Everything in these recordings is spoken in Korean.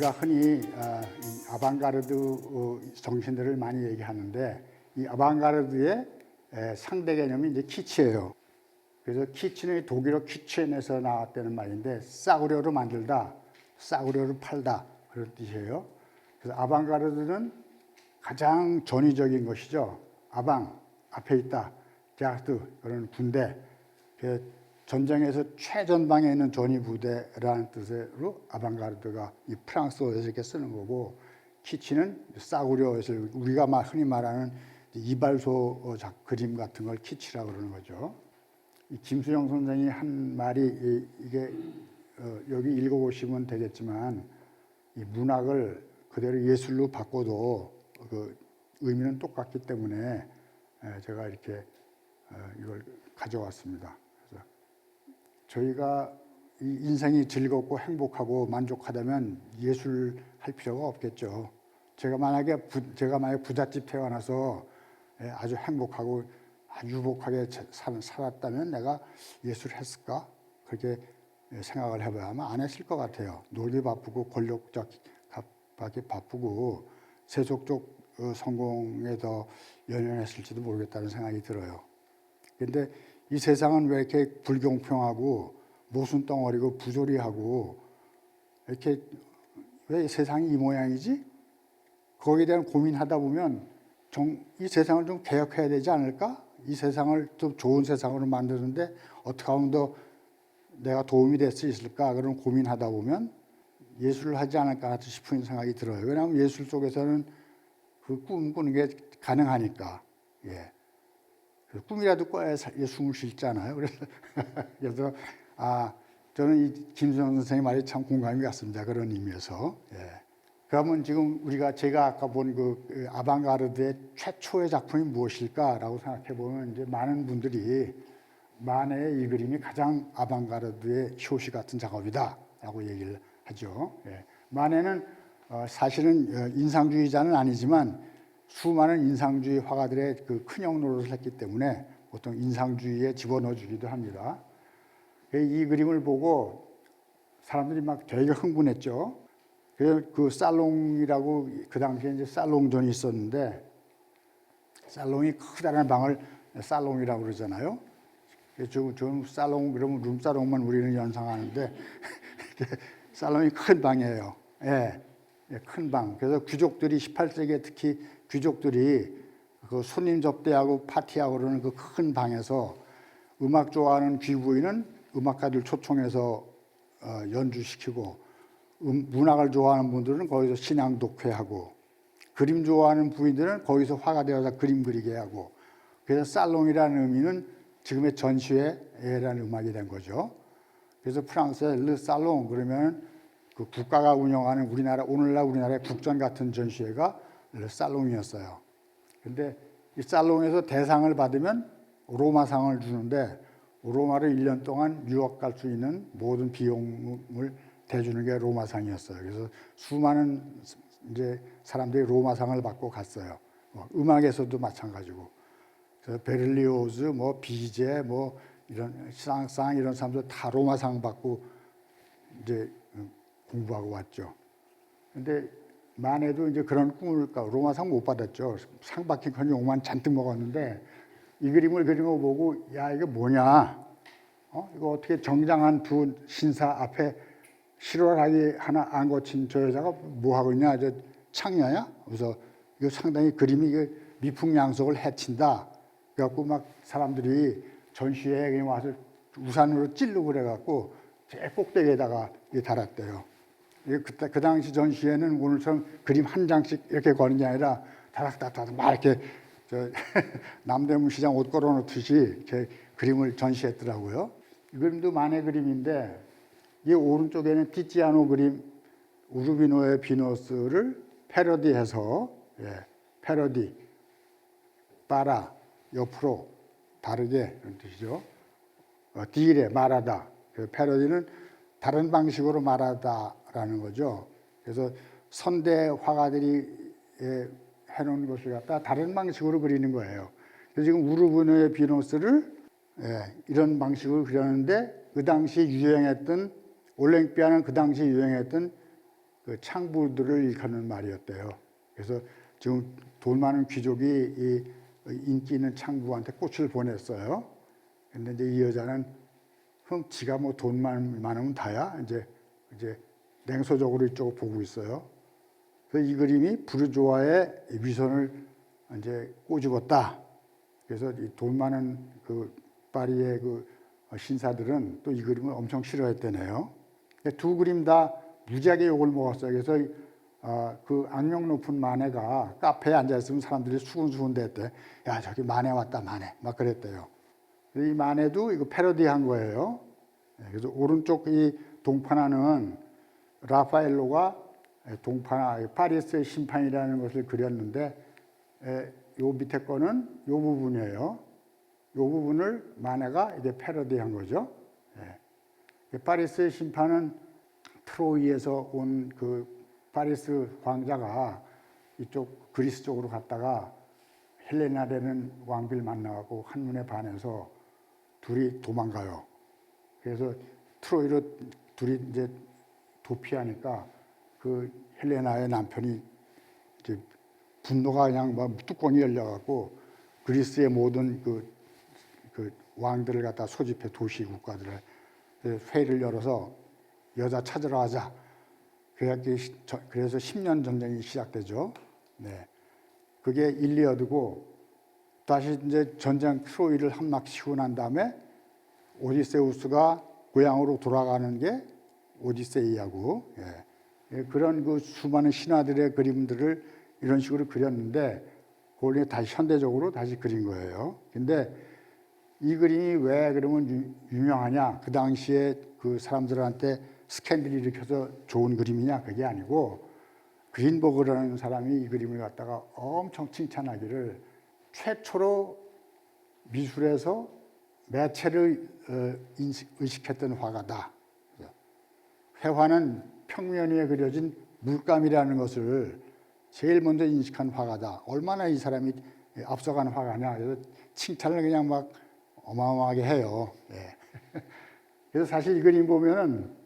우리가 흔히 이 아방가르드 정신들을 많이 얘기하는데, 이 아방가르드의 상대 개념이 이제 키치예요. 그래서 키치는 독일어 키첸에서 나왔다는 말인데, 싸구려로 만들다, 싸구려로 팔다, 그런 뜻이에요. 그래서 아방가르드는 가장 전위적인 것이죠. 아방, 앞에 있다, 갸르드, 그런 군대. 전쟁에서 최전방에 있는 전위 부대라는 뜻으로 아방가르드가 이 프랑스어에서 이렇게 쓰는 거고, 키치는 싸구려에서 우리가 흔히 말하는 이발소 그림 같은 걸 키치라고 그러는 거죠. 이 김수영 선생이 한 말이 이게 여기 읽어보시면 되겠지만, 이 문학을 그대로 예술로 바꿔도 그 의미는 똑같기 때문에 제가 이렇게 이걸 가져왔습니다. 그래서 저희가 이 인생이 즐겁고 행복하고 만족하다면 예술 할 필요가 없겠죠. 제가 만약에 부잣집 태어나서 아주 행복하고 아주 유복하게 살았다면 내가 예술을 했을까? 그렇게 생각을 해봐야 아마 안 했을 것 같아요. 놀기 바쁘고 권력잡기 바쁘고 세속적 성공에 더 연연했을지도 모르겠다는 생각이 들어요. 그런데 이 세상은 왜 이렇게 불공평하고 모순덩어리고 부조리하고 이렇게 왜 세상이 이 모양이지? 거기에 대한 고민하다 보면 이 세상을 좀 개혁해야 되지 않을까? 이 세상을 좀 좋은 세상으로 만드는데 어떻게 하면 더 내가 도움이 될 수 있을까? 그런 고민하다 보면 예술을 하지 않을까 싶은 생각이 들어요. 왜냐하면 예술 속에서는 그 꿈 꾸는 게 가능하니까. 꿈이라도 꿔야 숨을 쉬잖아요. 그래서 저는 이 김수영 선생의 말이 참 공감이 갔습니다. 그런 의미에서. 그러면 지금 제가 아까 본 그 아방가르드의 최초의 작품이 무엇일까라고 생각해 보면 이제 많은 분들이 마네의 이 그림이 가장 아방가르드의 효시 같은 작업이다라고 얘기를 하죠. 마네는 사실은 인상주의자는 아니지만 수많은 인상주의 화가들의 그 큰형 노릇을 했기 때문에 보통 인상주의에 집어넣어주기도 합니다. 이 그림을 보고 사람들이 막 되게 흥분했죠. 그 살롱이라고 그 당시에 이제 살롱전이 있었는데, 살롱이 크다란 방을 살롱이라고 그러잖아요. 좀 살롱 그러면 룸살롱만 우리는 연상하는데 살롱이 큰 방이에요. 큰 방. 그래서 귀족들이 18세기에 특히 귀족들이 그 손님 접대하고 파티하고 그러는 그 큰 방에서 음악 좋아하는 귀부인은 음악가들 초청해서 연주시키고, 문학을 좋아하는 분들은 거기서 신앙 독회하고, 그림 좋아하는 부인들은 거기서 화가 되어서 그림 그리게 하고, 그래서 살롱이라는 의미는 지금의 전시회라는 음악이 된 거죠. 그래서 프랑스의 르 살롱 그러면 그 국가가 운영하는 오늘날 우리나라의 국전 같은 전시회가 르 살롱이었어요. 근데 이 살롱에서 대상을 받으면 로마상을 주는데, 로마를 1년 동안 유학 갈 수 있는 모든 비용을 대주는 게 로마상이었어요. 그래서 수많은 이제 사람들이 로마상을 받고 갔어요. 음악에서도 마찬가지고. 그래서 베를리오즈, 비제, 이런 쌍쌍 이런 사람들 다 로마상 받고 이제 공부하고 왔죠. 근데 마네도 이제 그런 꿈을 로마상 못 받았죠. 상 받기커녕 욕만 잔뜩 먹었는데, 이 그림을 그린 거 보고 야 이게 뭐냐? 이거 어떻게 정장한 두 신사 앞에 실오라기 하나 안 고친 저 여자가 뭐 하고 있냐? 저 창녀야? 그래서 이거 상당히 그림이 이게 미풍양속을 해친다. 그래갖고 막 사람들이 전시회에 와서 우산으로 찔르고 그래갖고 제 꼭대기에다가 달았대요. 그 당시 전시회는 오늘처럼 그림 한 장씩 이렇게 거는 게 아니라 다닥다닥 막 이렇게 남대문 시장 옷 걸어놓듯이 이렇게 그림을 전시했더라고요. 이 그림도 만의 그림인데, 이 오른쪽에는 티ziano 그림 우르비노의 비너스를 패러디해서, 패러디, 따라, 옆으로, 다르게 이런 뜻이죠. 디레, 말하다. 패러디는 다른 방식으로 말하다라는 거죠. 그래서 선대 화가들이 해놓은 것을 갖다 다른 방식으로 그리는 거예요. 그래서 지금 우르비노의 비너스를 이런 방식으로 그렸는데, 그 당시 유행했던 올랭피아는 그 당시 유행했던 그 창부들을 일컫는 말이었대요. 그래서 지금 돈 많은 귀족이 이 인기 있는 창부한테 꽃을 보냈어요. 근데 이제 이 여자는 그럼 지가 뭐 돈 많으면 다야? 이제 냉소적으로 이쪽을 보고 있어요. 그래서 이 그림이 부르주아의 위선을 이제 꼬집었다. 그래서 이 돈 많은 그 파리의 그 신사들은 또 이 그림을 엄청 싫어했대네요. 두 그림 다 무지하게 욕을 먹었어요. 그래서 그 악명 높은 마네가 카페에 앉아 있으면 사람들이 수군수군 대대. 야, 저기 마네 왔다, 마네. 막 그랬대요. 이 마네도 이거 패러디한 거예요. 그래서 오른쪽 이 동파나는 라파엘로가 동파나 파리스의 심판이라는 것을 그렸는데, 요 밑에 거는 요 부분이에요. 요 부분을 마네가 이제 패러디한 거죠. 파리스의 심판은 트로이에서 온 그 파리스 왕자가 이쪽 그리스 쪽으로 갔다가 헬레나라는 왕비를 만나고 한눈에 반해서 둘이 도망가요. 그래서 트로이로 둘이 이제 도피하니까 그 헬레나의 남편이 이제 분노가 그냥 막 뚜껑이 열려갖고 그리스의 모든 그 왕들을 갖다 소집해 도시 국가들을 회의를 열어서 여자 찾으러 가자. 그래서 10년 전쟁이 시작되죠. 네. 그게 일리어드고 다시 이제 전쟁 트로이를 한막 치고 난 다음에 오디세우스가 고향으로 돌아가는 게 오디세이하고 그런 그 수많은 신화들의 그림들을 이런 식으로 그렸는데 그걸 다시 현대적으로 다시 그린 거예요. 근데 이 그림이 왜 그러면 유명하냐? 그 당시에 그 사람들한테 스캔들을 일으켜서 좋은 그림이냐? 그게 아니고 그린버그라는 사람이 이 그림을 갖다가 엄청 칭찬하기를 최초로 미술에서 매체를 의식했던 화가다. 회화는 평면 위에 그려진 물감이라는 것을 제일 먼저 인식한 화가다. 얼마나 이 사람이 앞서간 화가냐. 그래서 칭찬을 그냥 막 어마어마하게 해요. 그래서 사실 이 그림 보면은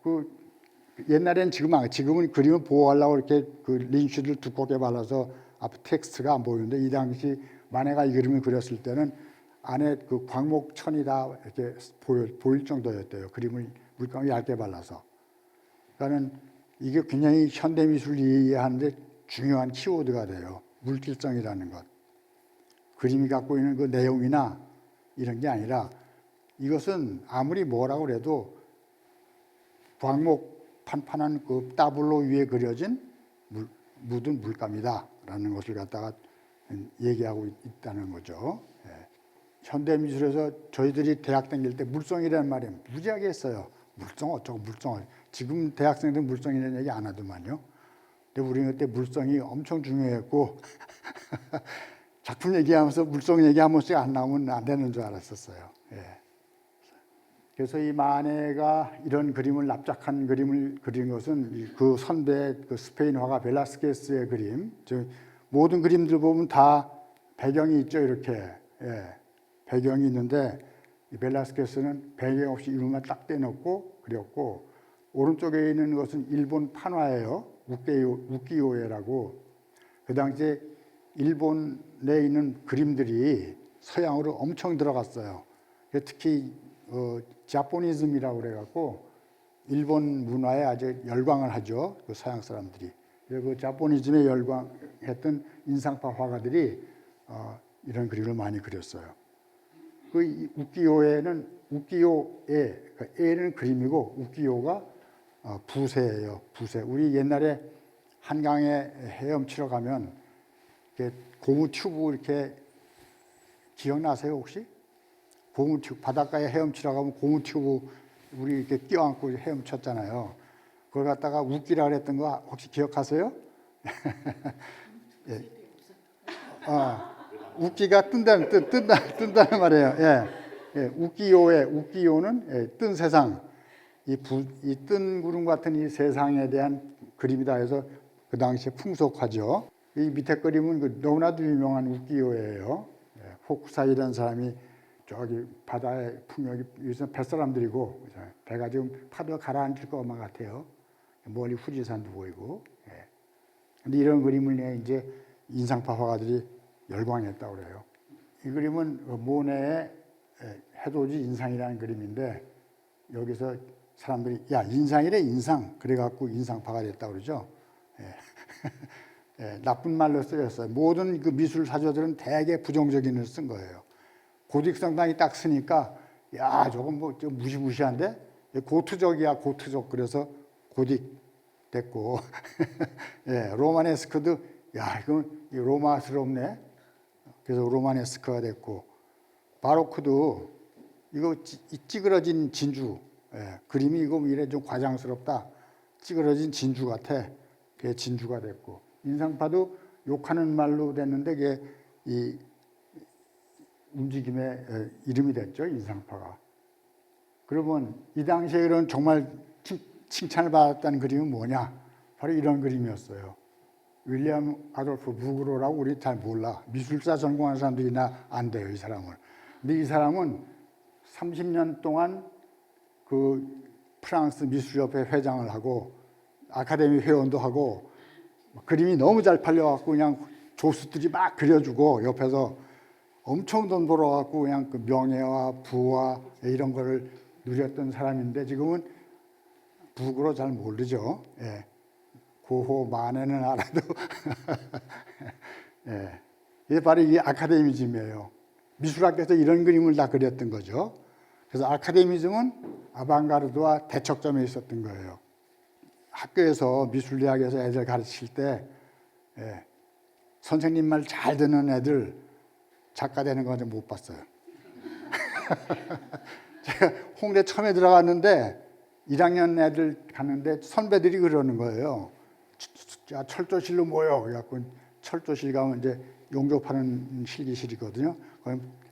그 옛날엔 지금은 그림을 보호하려고 이렇게 그 링시를 두껍게 발라서 앞에 텍스트가 안 보이는데 이 당시 마네가 이 그림을 그렸을 때는 안에 그 광목천이 다 이렇게 보일 정도였대요. 그림을 물감을 얇게 발라서. 그러니까는 이게 굉장히 현대미술을 이해하는데 중요한 키워드가 돼요. 물질성이라는 것. 그림이 갖고 있는 그 내용이나 이런 게 아니라 이것은 아무리 뭐라고 그래도 광목 판판한 그 따블로 위에 그려진 묻은 물감이다라는 것을 갖다가 얘기하고 있다는 거죠. 현대미술에서 저희들이 대학 다닐 때 물성이라는 말이 무지하게 했어요. 물성 어쩌고 물성. 지금 대학생들 물성이라는 얘기 안 하더만요. 근데 우리는 그때 물성이 엄청 중요했고 작품 얘기하면서 물성 얘기 한 번씩 안 나오면 안 되는 줄 알았었어요. 그래서 이 마네가 이런 그림을 납작한 그림을 그린 것은 그 선배 그 스페인 화가 벨라스케스의 그림. 모든 그림들 보면 다 배경이 있죠. 이렇게 배경이 있는데 이 벨라스케스는 배경 없이 이름만 딱 떼놓고 그렸고 오른쪽에 있는 것은 일본 판화예요. 우키요에라고. 그 당시에 일본에 있는 그림들이 서양으로 엄청 들어갔어요. 특히 자포니즘이라고 그래갖고 일본 문화에 아주 열광을 하죠. 그 서양 사람들이. 그 자포니즘에 열광했던 인상파 화가들이 이런 그림을 많이 그렸어요. 그 우키요에는 우키요에 에는 그림이고 우키요가 부세예요. 부세. 우리 옛날에 한강에 헤엄치러 가면 이렇게 고무 튜브 이렇게 기억나세요 혹시? 고무 튜브 바닷가에 헤엄치러 가면 고무 튜브 우리 이렇게 껴안고 헤엄쳤잖아요. 그걸 갖다가 웃기라 그랬던 거 혹시 기억하세요? 예. 웃기가 뜬다는 말이에요. 우기요는 뜬 세상, 이 뜬 구름 같은 이 세상에 대한 그림이다 해서 그 당시에 풍속화죠. 이 밑에 그림은 그 너무나도 유명한 우기요예요. 호쿠사이라는 사람이 저기 바다의 풍경이 요즘 뱃사람들이고 배가 지금 파도가 가라앉을 것만 같아요. 멀리 후지산도 보이고. 예. 근데 이런 그림을 이제 인상파 화가들이 열광했다고 그래요. 이 그림은 모네의 해돋이 인상이라는 그림인데 여기서 사람들이 야 인상이래 인상 그래갖고 인상파가 됐다고 그러죠. 예. 예, 나쁜 말로 쓰였어요. 모든 그 미술 사조들은 대개 부정적인 을 쓴 거예요. 고딕성당이 딱 쓰니까 야 저건 뭐 좀 무시무시한데 고투적이야 고투적 그래서 고딕 됐고 예, 로마네스크도 야 이건 로마스럽네 그래서 로마네스크가 됐고 바로크도 이거 찌그러진 진주 예, 그림이 이거 이래 좀 과장스럽다 찌그러진 진주 같아 그게 진주가 됐고 인상파도 욕하는 말로 됐는데 그게 이 움직임의 이름이 됐죠 인상파가. 그러면 이 당시에 이런 정말 칭찬을 받았다는 그림은 뭐냐? 바로 이런 그림이었어요. 윌리엄 아돌프 무그로라고 우리 잘 몰라. 미술사 전공하는 사람들이나 안 돼요, 이 사람은. 근데 이 사람은 30년 동안 그 프랑스 미술협회 회장을 하고 아카데미 회원도 하고 그림이 너무 잘 팔려갖고 그냥 조수들이 막 그려주고 옆에서 엄청 돈 벌어갖고 그냥 그 명예와 부와 이런 거를 누렸던 사람인데 지금은 북으로 잘 모르죠. 예. 고호 만에는 알아도 예. 이게 바로 이 아카데미즘이에요. 미술학교에서 이런 그림을 다 그렸던 거죠. 그래서 아카데미즘은 아방가르드와 대척점에 있었던 거예요. 학교에서 미술대학에서 애들 가르칠 때 예. 선생님 말 잘 듣는 애들 작가 되는 건 좀 못 봤어요. 제가 홍대 처음에 들어갔는데 1학년 애들 갔는데 선배들이 그러는 거예요. 야, 철조실로 모여. 그래갖고 철조실 가면 이제 용접하는 실기실이거든요.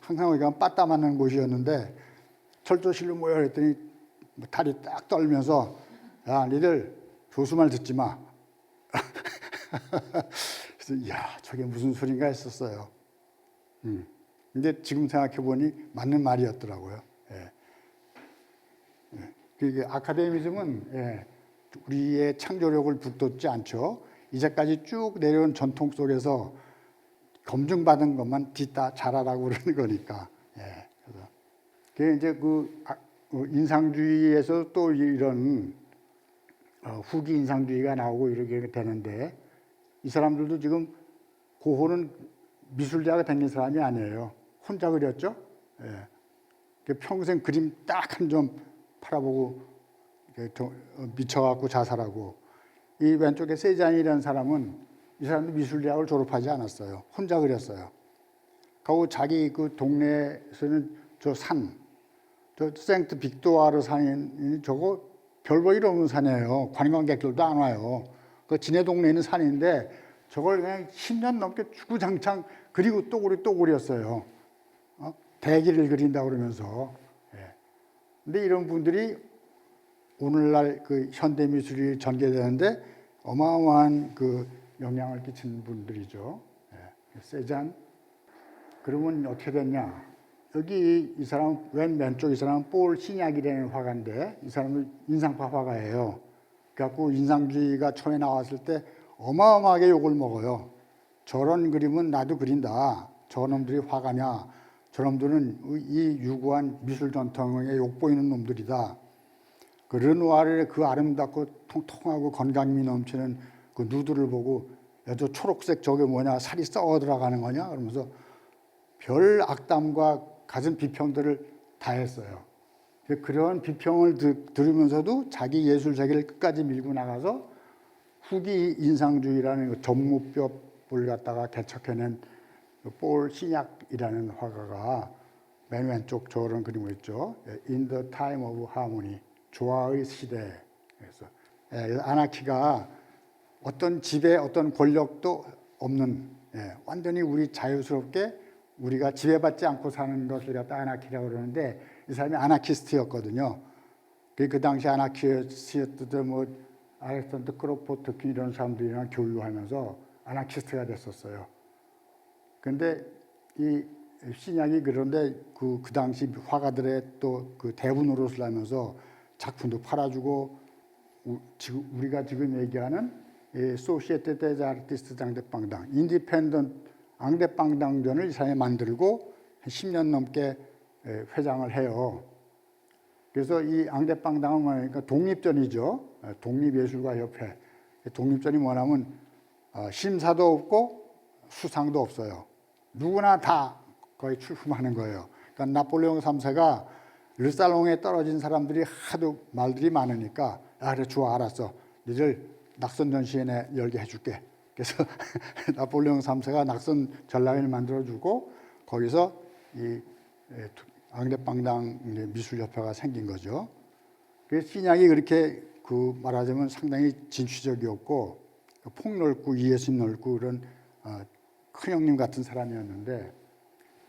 항상 거기 가면 빠따 맞는 곳이었는데 철조실로 모여 그랬더니 다리 딱 떨면서 야, 니들 교수 말 듣지 마. 그래서 야, 저게 무슨 소린가 했었어요. 근데 지금 생각해 보니 맞는 말이었더라고요. 예. 그 아카데미즘은 예, 우리의 창조력을 북돋지 않죠. 이제까지 쭉 내려온 전통 속에서 검증받은 것만 뒤따 잘하라고 그러는 거니까. 예. 그래서 그게 이제 그 인상주의에서 또 이런 후기 인상주의가 나오고 이렇게 되는데 이 사람들도 지금 고호는 미술자가 된 사람이 아니에요. 혼자 그렸죠. 예. 평생 그림 딱 한 점 팔아보고 미쳐갖고 자살하고 이 왼쪽에 세잔이라는 사람은 이 사람도 미술대학을 졸업하지 않았어요. 혼자 그렸어요. 그리고 자기 그 동네에서는 저 생트 빅토아르 산이 저거 별 볼 일 없는 산이에요. 관광객들도 안 와요. 그 지네 동네에 있는 산인데 저걸 그냥 10년 넘게 주구장창 그리고 또 그렸어요. 대기를 그린다고 그러면서. 예. 근데 이런 분들이 오늘날 그 현대 미술이 전개되는데 어마어마한 그 영향을 끼친 분들이죠. 예. 세잔. 그러면 어떻게 됐냐? 여기 이 사람 왼쪽 이 사람은 폴 시냐기라는 화가인데 이 사람은 인상파 화가예요. 그래갖고 인상주의가 처음에 나왔을 때 어마어마하게 욕을 먹어요. 저런 그림은 나도 그린다. 저놈들이 화가냐. 저놈들은 이 유구한 미술 전통에 욕보이는 놈들이다. 그 르누아르의 그 아름답고 통통하고 건강미 넘치는 그 누드를 보고 야, 저 초록색 저게 뭐냐. 살이 썩어 들어가는 거냐. 그러면서 별 악담과 갖은 비평들을 다 했어요. 그런 비평을 들으면서도 자기 예술 세계를 끝까지 밀고 나가서 후기 인상주의라는 전무법을 갖다가 개척해낸 폴 시냐크이라는 화가가 맨 왼쪽 저런 그림을 했죠. In the time of harmony, 조화의 시대. 그래서 아나키가 어떤 지배, 어떤 권력도 없는 완전히 우리 자유스럽게 우리가 지배받지 않고 사는 것을 갖다 아나키라고 그러는데 이 사람이 아나키스트였거든요. 그 당시 아나키스트들 뭐 알렉산더 크로포트키 이런 사람들이랑 교류하면서 아나키스트가 됐었어요. 근데 이 시냐기 그런데 그 당시 화가들의 또 그 대부 노릇을 하면서 작품도 팔아주고 지금 우리가 지금 얘기하는 소시에테 데즈 아르티스트 앙대빵당, 인디펜던트 앙대빵당전을 이 사람이 만들고 10년 넘게 회장을 해요. 그래서 이 앙대빵당은 뭐냐니까 독립전이죠. 독립예술가협회. 독립전이 뭐냐면 심사도 없고 수상도 없어요. 누구나 다 거의 출품하는 거예요. 그러니까 나폴레옹 3세가 르살롱에 떨어진 사람들이 하도 말들이 많으니까 그래 좋아 알았어. 너희들 낙선 전시회 열게 해줄게. 그래서 나폴레옹 3세가 낙선 전람회를 만들어주고 거기서 이 앙대빵당 미술협회가 생긴 거죠. 그래서 신약이 그렇게 말하자면 상당히 진취적이었고 폭넓고 이해심 넓고 그런 큰 형님 같은 사람이었는데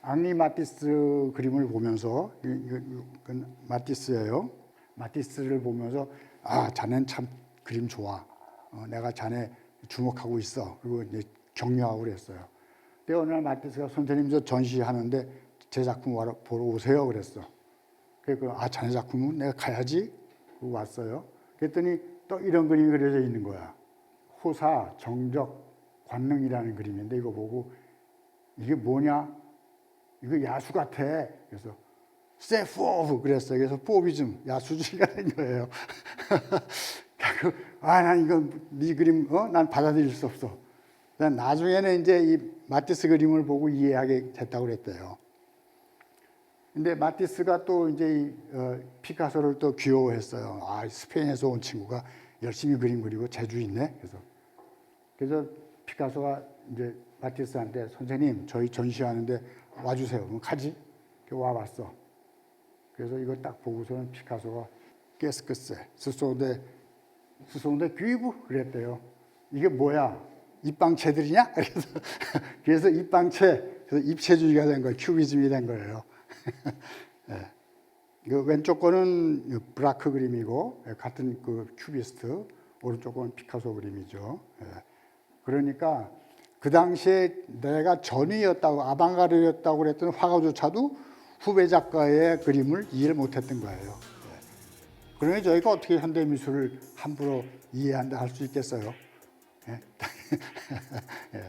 앙리 마티스 그림을 보면서 이건 마티스예요. 마티스를 보면서 자넨 참 그림 좋아. 내가 자네 주목하고 있어. 그리고 이제 격려하고 그랬어요. 근데 어느 날 마티스가 선생님 저 전시하는데 제 작품 보러 오세요 그랬어. 그래서 자네 작품은 내가 가야지. 그러고 왔어요. 그랬더니 또 이런 그림이 그려져 있는 거야. 호사, 정적, 관능이라는 그림인데 이거 보고 이게 뭐냐? 이거 야수 같아. 그래서 세포브 그랬어요. 그래서 포비즘 야수주의가 된 거예요. 난 이거 네 그림 난 받아들일 수 없어. 나중에는 이제 이 마티스 그림을 보고 이해하게 됐다고 그랬대요. 근데 마티스가 또 이제 피카소를 또 귀여워했어요. 스페인에서 온 친구가 열심히 그림 그리고 재주 있네. 그래서 피카소가 이제 마티스한테 선생님 저희 전시하는데 와주세요. 그럼 가지. 와봤어. 그래서 이거 딱 보고서는 피카소가 깨스크세 스소데 귀부 그랬대요. 이게 뭐야? 입방체들이냐? 그래서 입방체, 그래서 입체주의가 된 거예요. 큐비즘이 된 거예요. 네. 왼쪽 거는 브라크 그림이고 같은 큐비스트, 오른쪽 거는 피카소 그림이죠. 그러니까 그 당시에 내가 전위였다고 아방가르였다고 그랬던 화가조차도 후배 작가의 그림을 이해를 못했던 거예요. 그러니 저희가 어떻게 현대미술을 함부로 이해한다 할 수 있겠어요? 예? 예.